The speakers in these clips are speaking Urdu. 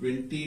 20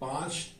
$5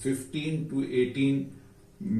15 to 18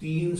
3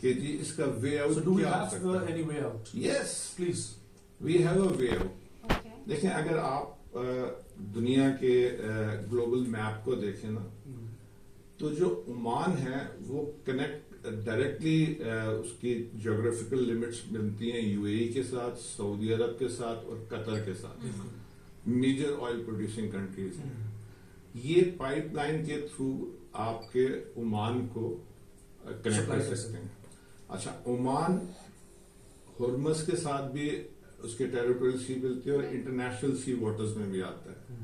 کہ جی اس کا وے آؤٹ کیا ہو سکتا ہے. any way out? Yes, Please. we have a way out. Okay. دیکھیں اگر آپ دنیا کے گلوبل میپ کو دیکھیں نا تو جو عمان ہے وہ کنیکٹ ڈائریکٹلی اس کی جیوگرافیکل لمٹس ملتی ہیں یو اے ای کے ساتھ, سعودی عرب کے ساتھ اور قطر کے ساتھ. میجر آئل پروڈیوسنگ کنٹریز ہیں. یہ پائپ لائن کے تھرو آپ کے عمان کو کنیکٹ کر سکتے ہیں. اچھا, عمان ہرمز کے ساتھ بھی اس کے ٹیریٹوریل سی ملتی ہے اور انٹرنیشنل سی واٹرز میں بھی آتا ہے.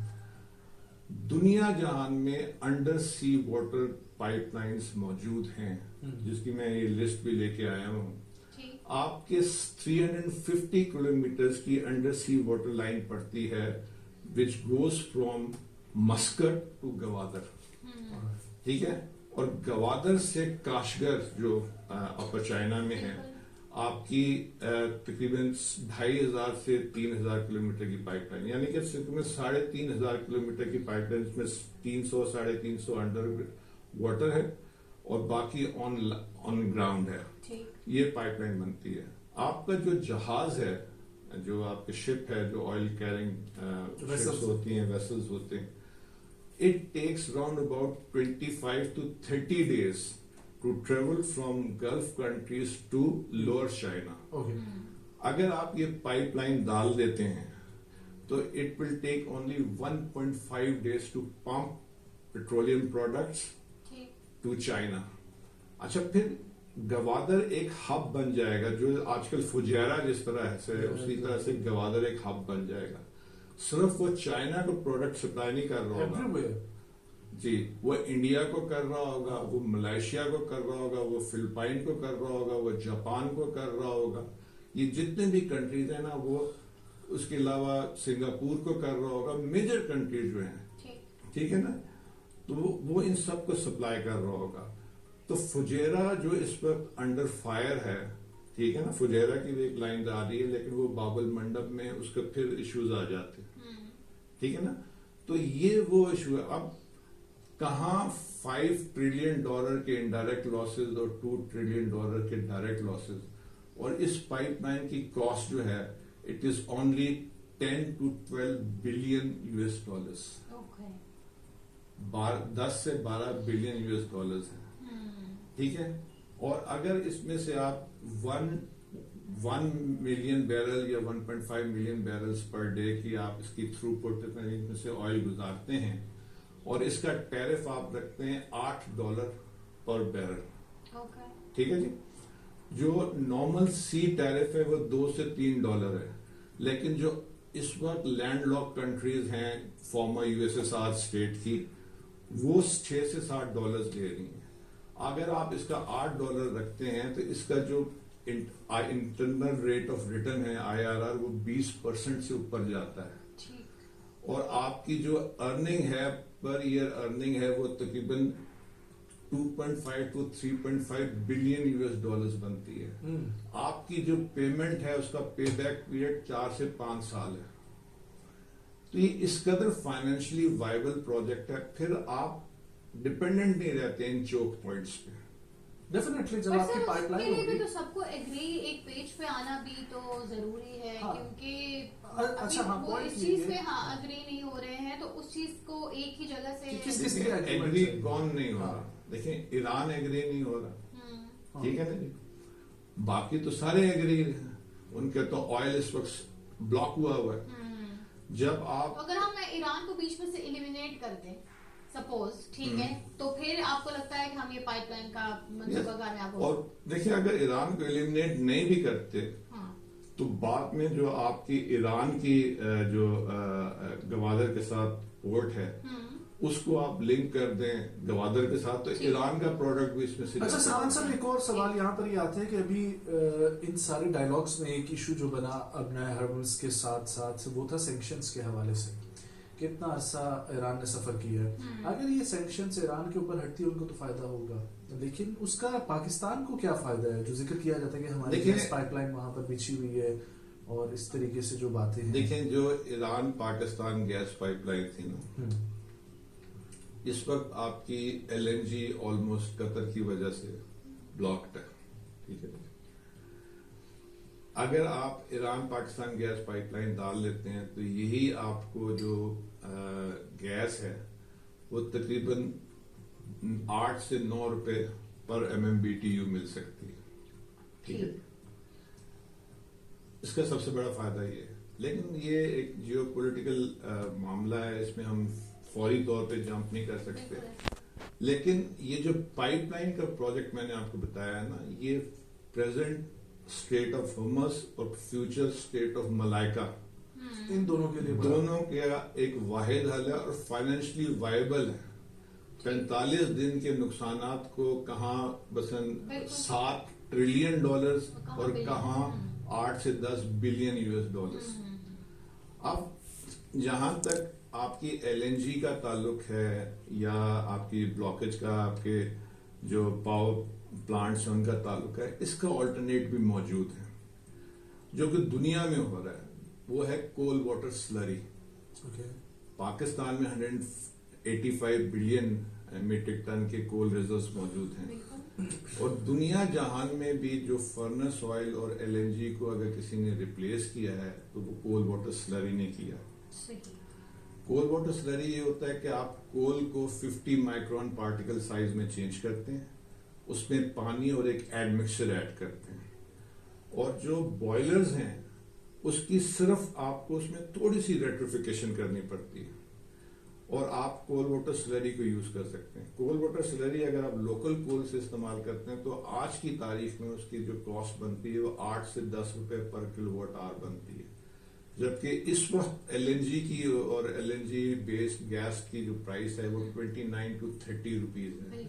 دنیا جہان میں انڈر سی واٹر پائپ لائنز موجود ہیں جس کی میں یہ لسٹ بھی لے کے آیا ہوں. آپ کے 350 کلومیٹرز کی انڈر سی واٹر لائن پڑتی ہے which goes from Muscat to Gwadar. ٹھیک ہے, اور گوادر سے کاشگر جو اپر چائنا میں ہے آپ کی تقریباً 2500 سے 3000 کلومیٹر کی پائپ لائن, یعنی کہ صرف میں 3500 کلومیٹر کی پائپ لائن جس میں 300 350 انڈر واٹر ہے اور باقی آن گراؤنڈ ہے. یہ پائپ لائن بنتی ہے. آپ کا جو جہاز ہے, جو آپ کے شپ ہے, جو آئل کیرنگ شپس ہوتی ہیں, ویسلز ہوتے ہیں, it takes round about 25 to 30 days to travel from Gulf countries to lower China. Okay. اگر آپ یہ پائپ لائن ڈال دیتے ہیں تو it will take only 1.5 days to pump petroleum products to China. اچھا, پھر گوادر ایک ہب بن جائے گا, جو آج کل فجیرہ جس طرح سے اسی طرح سے گوادر ایک ہب بن جائے گا. صرف وہ چائنا کو پروڈکٹ سپلائی نہیں کر رہا ہوگا جی, وہ انڈیا کو کر رہا ہوگا, وہ ملائیشیا کو کر رہا ہوگا, وہ فلپائن کو کر رہا ہوگا, وہ جاپان کو کر رہا ہوگا. یہ جتنے بھی کنٹریز ہیں نا, وہ اس کے علاوہ سنگاپور کو کر رہا ہوگا. میجر کنٹریز جو ہیں, ٹھیک ہے نا, تو وہ ان سب کو سپلائی کر رہا ہوگا. تو فجیرہ جو اس وقت انڈر فائر ہے, ٹھیک ہے نا, فجیرہ کی بھی ایک لائن آ رہی ہے لیکن وہ باب المنڈب میں اس کا پھر ایشوز آ جاتے ہیں, ٹھیک ہے نا. تو یہ وہ ایشو ہے. اب کہاں $5 ٹریلین کے انڈائریکٹ لاسز اور $2 ٹریلین کے ڈائریکٹ لاسز, اور اس پائپ لائن کی کاسٹ جو ہے it is only 10 to 12 billion $US. 10 سے 12 بلین $US ہے, ٹھیک ہے. اور اگر اس میں سے آپ 1 ملین بیرل یا 1.5 ملین بیرلز پر ڈے کی آپ اس کی تھرو پٹ میں سے آئل گزارتے ہیں اور اس کا ٹیرف آپ رکھتے ہیں $8 پر بیرل, ٹھیک ہے جی. جو نارمل سی ٹیرف ہے وہ $2 سے $3 ہے, لیکن جو اس وقت لینڈ لاک کنٹریز ہیں فارمر USSR اسٹیٹ کی, وہ $6 سے $7 دے رہی ہیں. اگر آپ اس کا $8 رکھتے ہیں تو اس کا جو انٹرنل ریٹ آف ریٹرن ہے IRR وہ 20% سے اوپر جاتا ہے. اور آپ کی جو ارننگ ہے پر ایئر ارننگ ہے وہ تقریباً 2.5 to 3.5 بلین $US بنتی ہے. آپ کی جو پیمنٹ ہے اس کا پے بیک پیریڈ 4 سے 5 سال ہے. تو یہ اس قدر فائنینشلی وائبل پروجیکٹ ہے. پھر آپ ڈپینڈنٹ نہیں رہتے ان چوک پوائنٹس پہ. ڈیفینیٹلی جب آپ کی پائپ لائن ہوگی تو سب کو ایگری ایک پیج پہ آنا بھی تو ضروری ہے, کیونکہ وہ اس چیز پہ اگری نہیں ہو رہے ہیں, تو اس چیز کو ایک ہی جگہ سے ایگری کون نہیں ہو رہا. دیکھیں ایران ایگری نہیں ہو رہا, ٹھیک ہے نا جی. باقی تو سارے ایگری ہیں, ان کے تو آئل اس وقت بلاک ہوا ہوا ہے. جب آپ اگر ہم ایران کو بیچ میں سے ایلیمینیٹ کر دیں سپوز, ٹھیک ہے, تو پھر آپ کو لگتا ہے کہ ہم یہ پائپ لائن کا منصوبہ کامیاب ہو. اور دیکھیں اگر ایران کو ایلیمینیٹ نہیں بھی کرتے تو بعد میں جو آپ کی ایران کی جو گوادر کے ساتھ پورٹ ہے اس کو آپ لنک کر دیں گوادر کے ساتھ, تو ایران کا پروڈکٹ بھی اس میں سے. اچھا سلمان صاحب, ایک اور سوال یہاں پر یہ آتا ہے کہ ابھی ان سارے ڈائلاگس میں ایک ایشو جو بنا اب نئے ہرمز کے ساتھ ساتھ وہ تھا سینکشنز کے حوالے سے. کتنا عرصہ ایران نے سفر کیا ہے. اگر یہ سینکشنز ایران کے اوپر ہٹتی ہے ان کو تو فائدہ ہوگا, لیکن اس کا پاکستان کو کیا فائدہ ہے؟ جو ذکر کیا جاتا ہے کہ ہماری گیس پائپ لائن وہاں پر بچھی ہوئی ہے اور اس طریقے سے جو باتیں ہیں. دیکھیں جو Iran Pakistan gas pipe line تھی نا, اس وقت آپ کی LNG آلموسٹ قطر کی وجہ سے بلاکڈ ہے. ٹھیک ہے. اگر آپ Iran Pakistan gas pipe line ڈال لیتے ہیں تو یہی آپ کو جو گیس ہے وہ تقریباً 8 سے 9 روپے پر MMBTU مل سکتی ہے. ٹھیک ہے. اس کا سب سے بڑا فائدہ یہ ہے. لیکن یہ ایک جیو پولیٹیکل معاملہ ہے, اس میں ہم فوری طور پہ جمپ نہیں کر سکتے. لیکن یہ جو پائپ لائن کا پروجیکٹ میں نے آپ کو بتایا ہے نا, یہ پریزنٹ اسٹیٹ آف ہرمز اور فیوچر اسٹیٹ آف ملائکہ, ان دونوں کے لیے دونوں کا ایک واحد حل ہے اور فائنینشلی وائبل ہے. 45 دن کے نقصانات کو کہاں مثلاً $7 ٹریلین اور کہاں 8 سے 10 بلین US. اب جہاں تک آپ کی LNG کا تعلق ہے یا آپ کی بلاکیج کا, آپ کے جو پاور پلانٹس ہیں ان کا تعلق ہے, اس کا آلٹرنیٹ بھی موجود ہے جو کہ دنیا میں ہو رہا ہے. وہ ہے کول واٹر سلری. پاکستان میں 185 بلین میٹرک ٹن کے کول ریزروز موجود ہیں, اور دنیا جہان میں بھی جو فرنس آئل اور LNG کو اگر کسی نے ریپلیس کیا ہے تو وہ کول واٹر سلری نے کیا. کول واٹر سلری یہ ہوتا ہے کہ آپ کول کو 50 مائکرون پارٹیکل سائز میں چینج کرتے ہیں, اس میں پانی اور ایک ایڈ مکسچر ایڈ کرتے ہیں, اور جو بوائلرز ہیں اس کی صرف آپ کو اس میں تھوڑی سی ریٹروفیکیشن کرنی پڑتی ہے, اور آپ کول واٹر سلری کو یوز کر سکتے ہیں. کول واٹر سلری اگر آپ لوکل کول سے استعمال کرتے ہیں تو آج کی تاریخ میں اس کی جو کاسٹ بنتی ہے وہ 8 سے 10 روپے پر کلو واٹ آور بنتی ہے, جبکہ اس وقت LNG کی اور LNG بیسڈ گیس کی جو پرائس ہے وہ 29 to 30 روپیز ہے,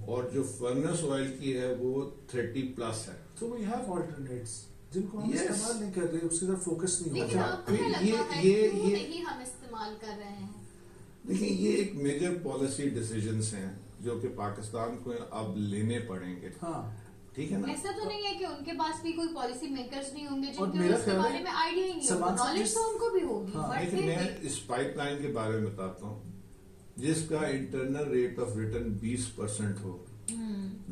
اور جو فرنس آئل کی ہے وہ 30+ ہے. So we have alternates جن کو ہم استعمال نہیں کر رہے, اس کی طرف فوکس نہیں ہو رہا. نہیں ہم استعمال کر رہے ہیں. دیکھیں یہ ایک میجر پالیسی ڈیسیجنز ہیں جو کہ پاکستان کو اب لینے پڑیں گے. ہاں ٹھیک ہے نا. ایسا تو نہیں ہے کہ ان کے پاس بھی کوئی پالیسی میکرز نہیں ہوں گے جن کے اس کے بارے میں آئیڈیا ہی نہیں ہوگا. نالج تو ان کو بھی ہوگی. لیکن میں اس پائپ لائن کے بارے میں بتاتا ہوں جس کا انٹرنل ریٹ آف ریٹرن 20% ہو,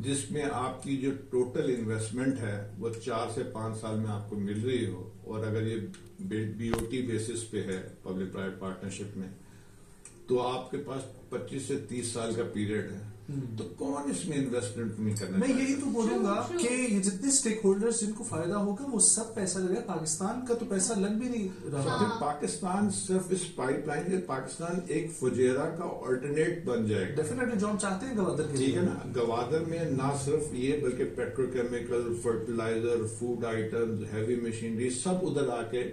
جس میں آپ کی جو ٹوٹل انویسٹمنٹ ہے وہ 4 سے 5 سال میں آپ کو مل رہی ہو, اور اگر یہ BOT بیسس پہ ہے پبلک پرائیویٹ پارٹنرشپ میں تو آپ کے پاس 25 سے 30 سال کا پیریڈ ہے, تو کون اس میں انویسٹمنٹ نہیں کرنا. میں یہی تو بولوں گا کہ یہ جتنے اسٹیک ہولڈرز جن کو فائدہ ہوگا وہ سب پیسہ لگے. پاکستان کا تو پیسہ لگ بھی نہیں رہا. پاکستان صرف اس پائپ لائن کے پاکستان ایک فجیرہ کا آلٹرنیٹ بن جائے گا. ڈیفینیٹلی جو ہم چاہتے ہیں گوادر کے, ٹھیک ہے نا. گوادر میں نہ صرف یہ بلکہ petrochemical, fertilizer, food items, heavy machinery سب ادھر آ کے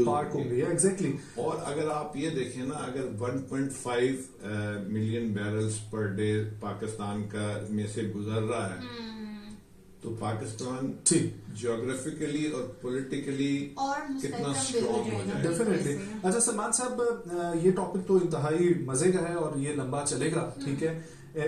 پارک ہوں گے. ایگزیکٹلی. اور اگر آپ یہ دیکھیں نا, اگر 1.5 ملین بیرلز پر ڈے پاکستان کا میں سے گزر رہا ہے تو پاکستان جیوگرافیکلی اور پولیٹیکلی کتنا اسٹرانگ ہو جائے. ڈیفینیٹلی. اچھا سلمان صاحب, یہ ٹاپک تو انتہائی مزے کا ہے اور یہ لمبا چلے گا. ٹھیک ہے,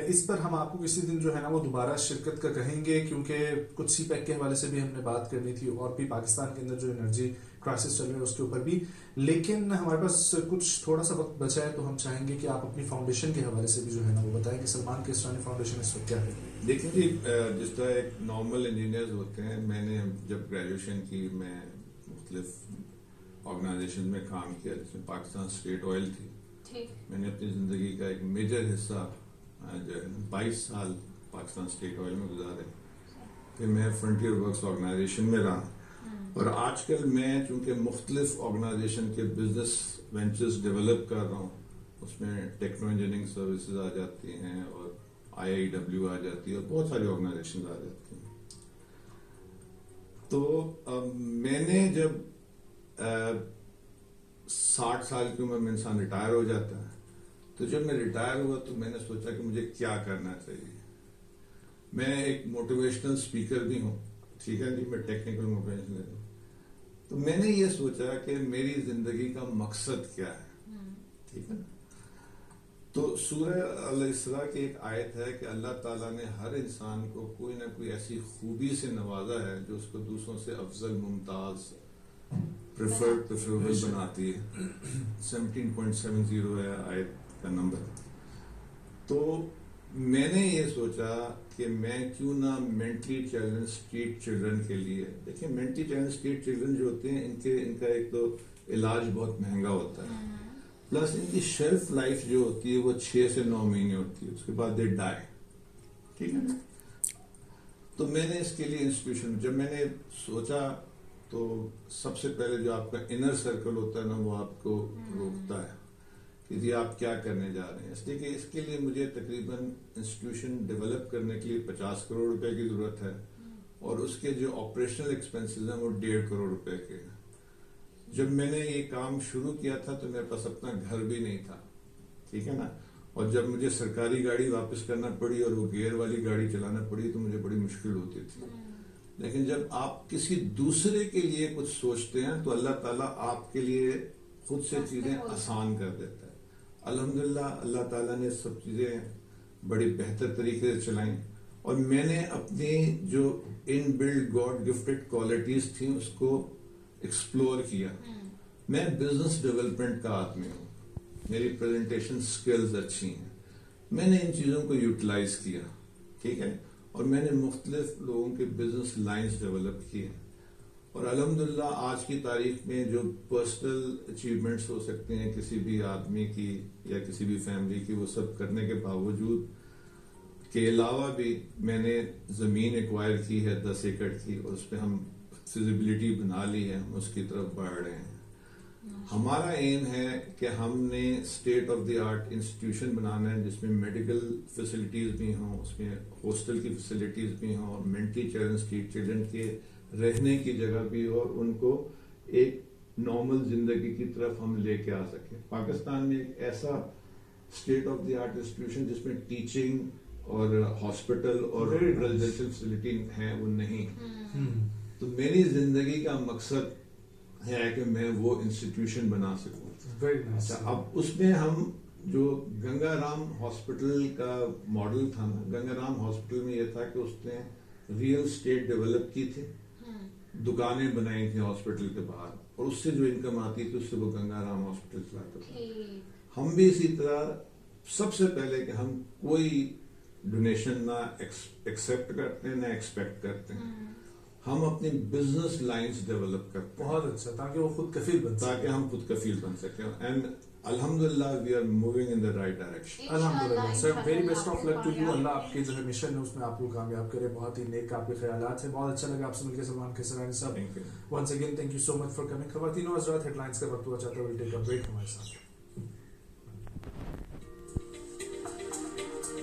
اس پر ہم آپ کو کسی دن جو ہے نا وہ دوبارہ شرکت کا کہیں گے, کیونکہ کچھ سی پیک کے حوالے سے بھی ہم نے بات کرنی تھی, اور بھی پاکستان کے اندر جو انرجی کرائسس چل رہے ہیں اس کے اوپر بھی. لیکن ہمارے پاس کچھ تھوڑا سا وقت بچا ہے تو ہم چاہیں گے کہ آپ اپنی فاؤنڈیشن کے حوالے سے بھی جو ہے نا وہ بتائیں کہ سلمان کرسچیانی فاؤنڈیشن اس وقت کیا ہے. دیکھیں جی, جس طرح ایک نارمل انجینئرز ہوتے ہیں, میں نے جب گریجویشن کی میں مختلف آرگنائزیشن میں کام کیا, جس میں پاکستان اسٹیٹ آئل تھی. میں نے اپنی زندگی کا ایک میجر حصہ جو ہے 22 سال پاکستان اسٹیٹ آئل میں گزارے. پھر میں فرنٹیئر ورکس آرگنائزیشن میں رہا, اور آج کل میں چونکہ مختلف آرگنائزیشن کے بزنس وینچرز ڈیولپ کر رہا ہوں, اس میں ٹیکنو انجینئرنگ سروسز آ جاتی ہیں, اور IIW آ جاتی ہے, اور بہت ساری آرگنائزیشن آ جاتی ہیں. تو میں نے جب 60 سال کی عمر میں انسان ریٹائر ہو جاتا ہے, تو جب میں ریٹائر ہوا تو میں نے سوچا کہ مجھے کیا کرنا چاہیے. میں ایک موٹیویشنل اسپیکر بھی ہوں, ٹھیک ہے جی, میں ٹیکنیکل موٹیویشن ہوں. تو میں نے یہ سوچا کہ میری زندگی کا مقصد کیا ہے. ٹھیک ہے. تو سورہ الاسراء کی ایک آیت ہے کہ اللہ تعالیٰ نے ہر انسان کو کوئی نہ کوئی ایسی خوبی سے نوازا ہے جو اس کو دوسروں سے افضل, ممتاز, پریفریبل بناتی ہے. 17.70 ہے آیت کا نمبر. تو میں نے یہ سوچا کہ میں کیوں نہ مینٹلی چیلنج اسٹریٹ چلڈرن کے لیے، دیکھیں مینٹلی چیلنج اسٹریٹ چلڈرن جو ہوتے ہیں ان کا ایک تو علاج بہت مہنگا ہوتا ہے، پلس ان کی شیلف لائف جو ہوتی ہے وہ 6 سے 9 مہینے ہوتی ہے، اس کے بعد دے ڈائی، ٹھیک ہے نا. تو میں نے اس کے لیے انسٹیٹیوشن، جب میں نے سوچا تو سب سے پہلے جو آپ کا انر سرکل ہوتا ہے نا وہ آپ کو روکتا ہے کہ جی آپ کیا کرنے جا رہے ہیں. اس لیے کہ اس کے لیے مجھے تقریباً انسٹیٹیوشن ڈیولپ کرنے کے لیے 50 کروڑ روپے کی ضرورت ہے، اور اس کے جو آپریشنل ایکسپینسز ہیں وہ 1.5 کروڑ روپے کے ہیں. جب میں نے یہ کام شروع کیا تھا تو میرے پاس اپنا گھر بھی نہیں تھا، ٹھیک ہے نا، اور جب مجھے سرکاری گاڑی واپس کرنا پڑی اور وہ گیئر والی گاڑی چلانا پڑی تو مجھے بڑی مشکل ہوتی تھی. لیکن جب آپ کسی دوسرے کے لیے کچھ سوچتے ہیں تو اللہ تعالیٰ آپ کے لیے خود سے چیزیں آسان کر دیتا ہے. الحمدللہ اللہ تعالیٰ نے سب چیزیں بڑی بہتر طریقے سے چلائیں، اور میں نے اپنی جو ان بلڈ گاڈ گفٹڈ کوالٹیز تھیں اس کو ایکسپلور کیا. میں بزنس ڈیولپمنٹ کا آدمی ہوں، میری پریزنٹیشن سکلز اچھی ہیں، میں نے ان چیزوں کو یوٹیلائز کیا، ٹھیک ہے، اور میں نے مختلف لوگوں کے بزنس لائنز ڈیولپ کیے. اور الحمدللہ آج کی تاریخ میں جو پرسنل اچیومنٹس ہو سکتے ہیں کسی بھی آدمی کی یا کسی بھی فیملی کی، وہ سب کرنے کے باوجود کے علاوہ بھی میں نے زمین ایکوائر کی ہے 10 ایکڑ کی، اور اس پہ ہم فیزیبلٹی بنا لی ہے، ہم اس کی طرف بڑھ رہے ہیں. ہمارا ایم ہے کہ ہم نے state of the art institution بنانا ہے جس میں میڈیکل فیسلٹیز بھی ہوں، اس میں ہاسٹل کی فیسلٹیز بھی ہوں، اور مینٹلی چیلنج اسٹریٹ چلڈرن کے رہنے کی جگہ بھی ہو، اور ان کو ایک نارمل زندگی کی طرف ہم لے کے آ سکیں. پاکستان میں ایک ایسا state of the art institution جس میں ٹیچنگ اور ہاسپٹل اور ریزیڈینشیل فیسلٹی ہیں وہ نہیں. تو میری زندگی کا مقصد ہے کہ میں وہ انسٹیٹیوشن بنا سکوں. اچھا، اب اس میں ہم جو گنگا رام ہاسپٹل کا ماڈل تھا نا، گنگا رام ہاسپٹل میں یہ تھا کہ اس نے ریئل اسٹیٹ ڈیولپ کی تھی، دکانیں بنائی تھیں ہاسپٹل کے باہر، اور اس سے جو انکم آتی تھی اس سے وہ گنگا رام ہاسپٹل چلاتا تھا. ہم بھی اسی طرح سب سے پہلے کہ ہم کوئی ڈونیشن نہ ایکسپٹ کرتے ہیں نہ ایکسپیکٹ کرتے ہیں، ہم اپنی بزنس لائنز ڈیولپ کرتے ہیں. بہت اچھا، تاکہ وہ خود کفیل بن سکیں، تاکہ ہم خود کفیل بن سکیں. اینڈ الحمدللہ we are moving in the right direction. الحمدللہ sir, very best of luck to you. اللہ آپ کی جو ہے مشن ہے اس میں آپ کو کامیاب کرے. بہت ہی نیک آپ کے خیالات ہیں. بہت اچھا لگا آپ سے مل کے سلمان کھسرانی صاحب. Once again thank you so much for coming. خواتین و حضرات، ہیڈ لائنز کا وقت ہوا چاہتا ہے، ویل ٹیک اے بریک ہمارے ساتھ.